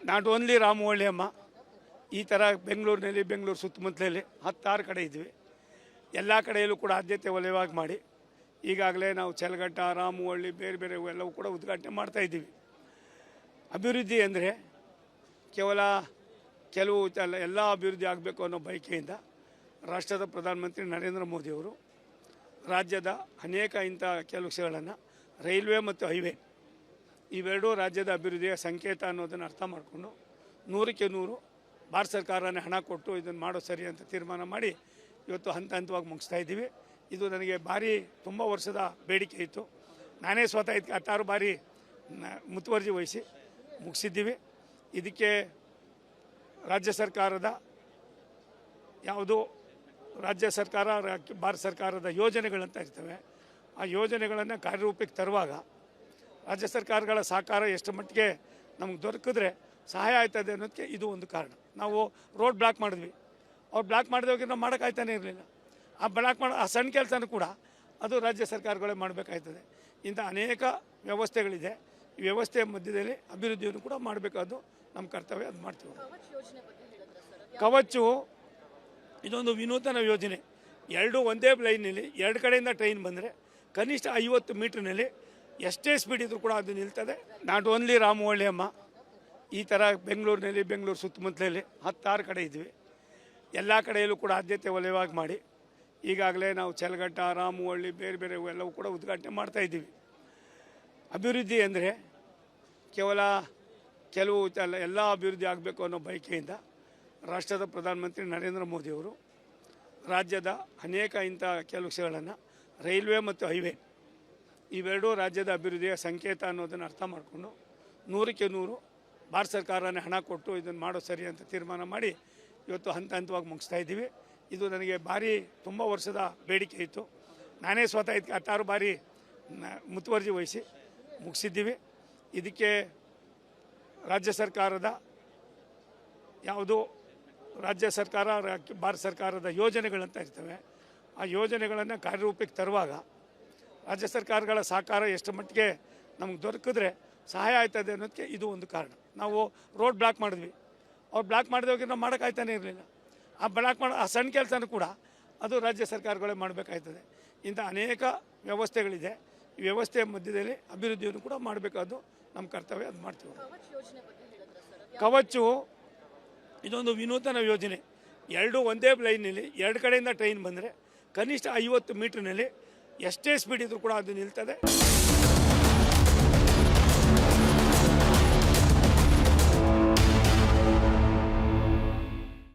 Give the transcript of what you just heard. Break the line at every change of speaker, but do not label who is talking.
Not only Ramavalli ಅಮ್ಮ, ಈ ಥರ ಬೆಂಗಳೂರಿನಲ್ಲಿ ಬೆಂಗಳೂರು ಸುತ್ತಮುತ್ತಲಲ್ಲಿ 16 ಕಡೆ ಇದ್ವಿ. ಎಲ್ಲ ಕಡೆಯಲ್ಲೂ ಕೂಡ ಆದ್ಯತೆ ವಲಯವಾಗಿ ಮಾಡಿ ಈಗಾಗಲೇ ನಾವು ಚಲಘಟ್ಟ, ರಾಮವಳ್ಳಿ, ಬೇರೆ ಬೇರೆ ಎಲ್ಲವೂ ಕೂಡ ಉದ್ಘಾಟನೆ ಮಾಡ್ತಾಯಿದ್ದೀವಿ. ಅಭಿವೃದ್ಧಿ ಅಂದರೆ ಕೇವಲ ಕೆಲವು ಎಲ್ಲ ಅಭಿವೃದ್ಧಿ ಆಗಬೇಕು ಅನ್ನೋ ಬಯಕೆಯಿಂದ ರಾಷ್ಟ್ರದ ಪ್ರಧಾನಮಂತ್ರಿ ನರೇಂದ್ರ ಮೋದಿಯವರು ರಾಜ್ಯದ ಅನೇಕ ಇಂಥ ಕೆಲವು ವಿಷಯಗಳನ್ನು ರೈಲ್ವೆ ಮತ್ತು ಹೈವೇ ಇವೆರಡೂ ರಾಜ್ಯದ ಅಭಿವೃದ್ಧಿಯ ಸಂಕೇತ ಅನ್ನೋದನ್ನು ಅರ್ಥ ಮಾಡಿಕೊಂಡು 100ಕ್ಕೆ 100 ಭಾರತ ಸರ್ಕಾರನೇ ಹಣ ಕೊಟ್ಟು ಇದನ್ನು ಮಾಡೋ ಸರಿ ಅಂತ ತೀರ್ಮಾನ ಮಾಡಿ ಇವತ್ತು ಹಂತವಾಗಿ ಮುಗಿಸ್ತಾ ಇದ್ದೀವಿ. ಇದು ನನಗೆ ಭಾರಿ ತುಂಬ ವರ್ಷದ ಬೇಡಿಕೆ ಇತ್ತು. ನಾನೇ ಸ್ವತಃ 16 ಬಾರಿ ಮುತುವರ್ಜಿ ವಹಿಸಿ ಮುಗಿಸಿದ್ದೀವಿ. ಇದಕ್ಕೆ ರಾಜ್ಯ ಸರ್ಕಾರದ ಯಾವುದು ರಾಜ್ಯ ಸರ್ಕಾರ ಭಾರತ ಸರ್ಕಾರದ ಯೋಜನೆಗಳಂತ ಇರ್ತವೆ, ಆ ಯೋಜನೆಗಳನ್ನು ಕಾರ್ಯರೂಪಕ್ಕೆ ತರುವಾಗ ರಾಜ್ಯ ಸರ್ಕಾರಗಳ ಸಹಕಾರ ಎಷ್ಟು ಮಟ್ಟಿಗೆ ನಮಗೆ ದೊರಕಿದ್ರೆ ಸಹಾಯ ಆಯ್ತದೆ ಅನ್ನೋದಕ್ಕೆ ಇದು ಒಂದು ಕಾರಣ. ನಾವು ರೋಡ್ ಬ್ಲಾಕ್ ಮಾಡಿದ್ವಿ, ಅವ್ರು ಬ್ಲಾಕ್ ಮಾಡಿದವಾಗ ನಾವು ಮಾಡೋಕ್ಕಾಯ್ತಾನೆ ಇರಲಿಲ್ಲ. ಆ ಬ್ಲಾಕ್ ಮಾಡೋ ಆ ಸಣ್ಣ ಕೆಲಸನೂ ಕೂಡ ಅದು ರಾಜ್ಯ ಸರ್ಕಾರಗಳೇ ಮಾಡಬೇಕಾಯ್ತದೆ. ಇಂಥ ಅನೇಕ ವ್ಯವಸ್ಥೆಗಳಿದೆ. ಈ ವ್ಯವಸ್ಥೆಯ ಮಧ್ಯದಲ್ಲಿ ಅಭಿವೃದ್ಧಿಯನ್ನು ಕೂಡ ಮಾಡಬೇಕಾದ್ದು ನಮ್ಮ ಕರ್ತವ್ಯ, ಅದು ಮಾಡ್ತೀವಿ. ಕವಚು ಇದೊಂದು ವಿನೂತನ ಯೋಜನೆ. ಎರಡು ಒಂದೇ ಲೈನಲ್ಲಿ 2 ಕಡೆಯಿಂದ ಟ್ರೈನ್ ಬಂದರೆ ಕನಿಷ್ಠ 50 ಮೀಟ್ರ್ನಲ್ಲಿ ಎಷ್ಟೇ ಸ್ಪೀಡ್ ಇದ್ರೂ ಕೂಡ ಅದು ನಿಲ್ತದೆ. ನಾಟ್ ಓನ್ಲಿ ರಾಮವಳ್ಳಿ ಅಮ್ಮ, ಈ ಥರ ಬೆಂಗಳೂರಿನಲ್ಲಿ ಬೆಂಗಳೂರು ಸುತ್ತಮುತ್ತಲಲ್ಲಿ 16 ಕಡೆ ಇದ್ವಿ. ಎಲ್ಲ ಕಡೆಯಲ್ಲೂ ಕೂಡ ಆದ್ಯತೆ ವಲಯವಾಗಿ ಮಾಡಿ ಈಗಾಗಲೇ ನಾವು ಚಲಘಟ್ಟ, ರಾಮವಳ್ಳಿ, ಬೇರೆ ಬೇರೆ ಎಲ್ಲವೂ ಕೂಡ ಉದ್ಘಾಟನೆ ಮಾಡ್ತಾಯಿದ್ದೀವಿ. ಅಭಿವೃದ್ಧಿ ಅಂದರೆ ಕೇವಲ ಕೆಲವು ಎಲ್ಲ ಅಭಿವೃದ್ಧಿ ಆಗಬೇಕು ಅನ್ನೋ ಬಯಕೆಯಿಂದ ರಾಷ್ಟ್ರದ ಪ್ರಧಾನಮಂತ್ರಿ ನರೇಂದ್ರ ಮೋದಿಯವರು ರಾಜ್ಯದ ಅನೇಕ ಇಂಥ ಕೆಲವು ವಿಷಯಗಳನ್ನು ರೈಲ್ವೆ ಮತ್ತು ಹೈವೇ ಇವೆರಡೂ ರಾಜ್ಯದ ಅಭಿವೃದ್ಧಿಯ ಸಂಕೇತ ಅನ್ನೋದನ್ನು ಅರ್ಥ ಮಾಡಿಕೊಂಡು 100ಕ್ಕೆ 100 ಭಾರತ ಸರ್ಕಾರನೇ ಹಣ ಕೊಟ್ಟು ಇದನ್ನು ಮಾಡೋ ಸರಿ ಅಂತ ತೀರ್ಮಾನ ಮಾಡಿ ಇವತ್ತು ಹಂತವಾಗಿ ಮುಗಿಸ್ತಾ ಇದ್ದೀವಿ. ಇದು ನನಗೆ ಭಾರಿ ತುಂಬ ವರ್ಷದ ಬೇಡಿಕೆ ಇತ್ತು. ನಾನೇ ಸ್ವತಃ 16 ಬಾರಿ ಮುತುವರ್ಜಿ ವಹಿಸಿ ಮುಗಿಸಿದ್ದೀವಿ. ಇದಕ್ಕೆ ರಾಜ್ಯ ಸರ್ಕಾರದ ಯಾವುದು ರಾಜ್ಯ ಸರ್ಕಾರ ಭಾರತ ಸರ್ಕಾರದ ಯೋಜನೆಗಳಂತ ಇರ್ತವೆ, ಆ ಯೋಜನೆಗಳನ್ನು ಕಾರ್ಯರೂಪಕ್ಕೆ ತರುವಾಗ ರಾಜ್ಯ ಸರ್ಕಾರಗಳ ಸಹಕಾರ ಎಷ್ಟು ಮಟ್ಟಿಗೆ ನಮಗೆ ದೊರಕಿದ್ರೆ ಸಹಾಯ ಆಯ್ತದೆ ಅನ್ನೋದಕ್ಕೆ ಇದು ಒಂದು ಕಾರಣ. ನಾವು ರೋಡ್ ಬ್ಲಾಕ್ ಮಾಡಿದ್ವಿ, ಅವ್ರು ಬ್ಲಾಕ್ ಮಾಡಿದವಾಗ ನಾವು ಮಾಡೋಕ್ಕಾಯ್ತಾನೆ ಇರಲಿಲ್ಲ. ಆ ಬ್ಲಾಕ್ ಮಾಡೋ ಆ ಸಣ್ಣ ಕೆಲಸನೂ ಕೂಡ ಅದು ರಾಜ್ಯ ಸರ್ಕಾರಗಳೇ ಮಾಡಬೇಕಾಯ್ತದೆ. ಇಂಥ ಅನೇಕ ವ್ಯವಸ್ಥೆಗಳಿದೆ. ಈ ವ್ಯವಸ್ಥೆಯ ಮಧ್ಯದಲ್ಲಿ ಅಭಿವೃದ್ಧಿಯನ್ನು ಕೂಡ ಮಾಡಬೇಕಾದ್ದು ನಮ್ಮ ಕರ್ತವ್ಯ, ಅದು ಮಾಡ್ತೀವಿ. ಕವಚು ಇದೊಂದು ವಿನೂತನ ಯೋಜನೆ. ಎರಡು ಒಂದೇ ಲೈನಲ್ಲಿ 2 ಕಡೆಯಿಂದ ಟ್ರೈನ್ ಬಂದರೆ ಕನಿಷ್ಠ 50 ಮೀಟ್ರ್ನಲ್ಲಿ ಎಷ್ಟೇ ಸ್ಪೀಡ್ ಇದ್ರೂ ಕೂಡ ಅದು ನಿಲ್ತದೆ.